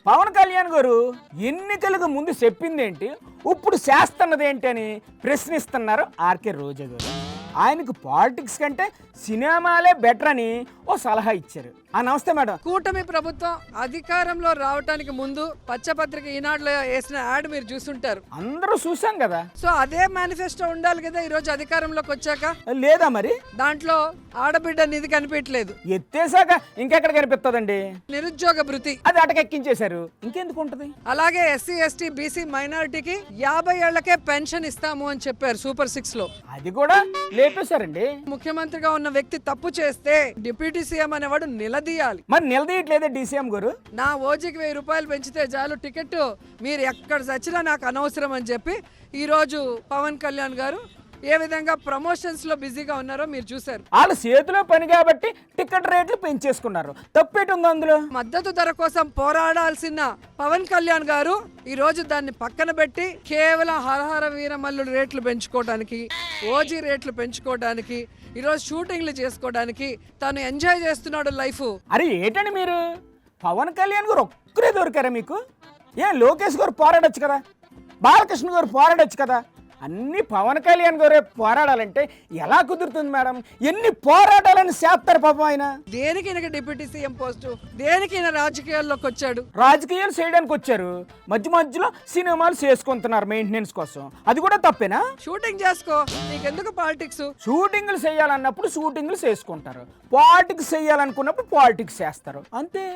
పవన్ కళ్యాణ్ గారు ఎన్నికలకు ముందు చెప్పిందేంటి, ఇప్పుడు చేస్తున్నదేంటి అని ప్రశ్నిస్తున్నారు ఆర్కే రోజా గారు. ఆయనకు పాలిటిక్స్ కంటే సినిమాలే బెటర్ అని ఓ సలహా ఇచ్చారు. నమస్తే మేడం. కూటమి ప్రభుత్వం అధికారంలో రావడానికి ముందు పచ్చపత్రిక ఈనాడులో వేసిన యాడ్ మీరు చూస్తుంటారు. అందరూ చూసాం కదా. సో అదే మేనిఫెస్టో ఉండాలి కదా ఈ రోజు అధికారంలోకి వచ్చాక. లేదా మరి దాంట్లో ఆడబిడ్డ నిధి కనిపించలేదు. ఎత్తేసాక ఇంకెక్కడ కనిపిస్తుందండి? నిరుద్యోగ భృతి అది అటకెక్కించేశారు, ఇంకెందుకు ఉంటది? అలాగే ఎస్సీ ఎస్టీ బీసీ మైనారిటీకి 50 ఏళ్లకే పెన్షన్ ఇస్తాము అని చెప్పారు సూపర్ 6 లో. అది కూడా లేపేశారండి. ముఖ్యమంత్రిగా ఉన్న వ్యక్తి తప్పు చేస్తే డిప్యూటీ సీఎం అనేవాడు నిలదీయాలి. మరి నిలదీయట్లేదే డీసీఎం గారు. నా ఓజీకి 1000 రూపాయలు పెంచితే చాలు టికెట్, మీరు ఎక్కడ చచ్చినా నాకు అనవసరం అని చెప్పి ఈరోజు పవన్ కళ్యాణ్ గారు ఏ విధంగా ప్రమోషన్స్ లో బిజీగా ఉన్నారో మీరు చూశారు. వాళ్ళ చేతిలో పని కాబట్టి టికెట్ రేట్లు పెంచేసుకున్నారు. తప్పేటి ఉంది అందులో? మద్దతు ధర కోసం పోరాడాల్సిన పవన్ కళ్యాణ్ గారు ఈ రోజు దాన్ని పక్కన పెట్టి కేవలం హరహర వీరమల్లుడు రేట్లు పెంచుకోవడానికి, ఓజీ రేట్లు పెంచుకోవడానికి, ఈరోజు షూటింగ్లు చేసుకోవడానికి తను ఎంజాయ్ చేస్తున్నాడు లైఫ్. అరే ఏటండి మీరు? పవన్ కళ్యాణ్ గారు ఒక్కరే దొరికారా మీకు? లోకేష్ గారు పోరాడొచ్చు కదా, బాలకృష్ణ గారు పోరాడొచ్చు కదా. అన్ని పవన్ కళ్యాణ్ గారే పోరాడాలంటే ఎలా కుదురుతుంది మేడం? ఎన్ని పోరాటాలని చేస్తారు పాపం ఆయన. దేనికి ఈయనకి డిప్యూటీ సీఎం పోస్టు, దేనికి ఈయన రాజకీయాల్లోకి వచ్చాడు? రాజకీయాలు చేయడానికి వచ్చారు, మధ్య మధ్యలో సినిమాలు చేసుకుంటున్నారు మెయింటెనెన్స్ కోసం. అది కూడా తప్పేనా? షూటింగ్ చేసుకో, నీకెందుకు పాలిటిక్స్? షూటింగ్లు చేయాలన్నప్పుడు షూటింగ్లు చేసుకుంటారు, పాలిటిక్స్ చేయాలనుకున్నప్పుడు పాలిటిక్స్ చేస్తారు, అంతే.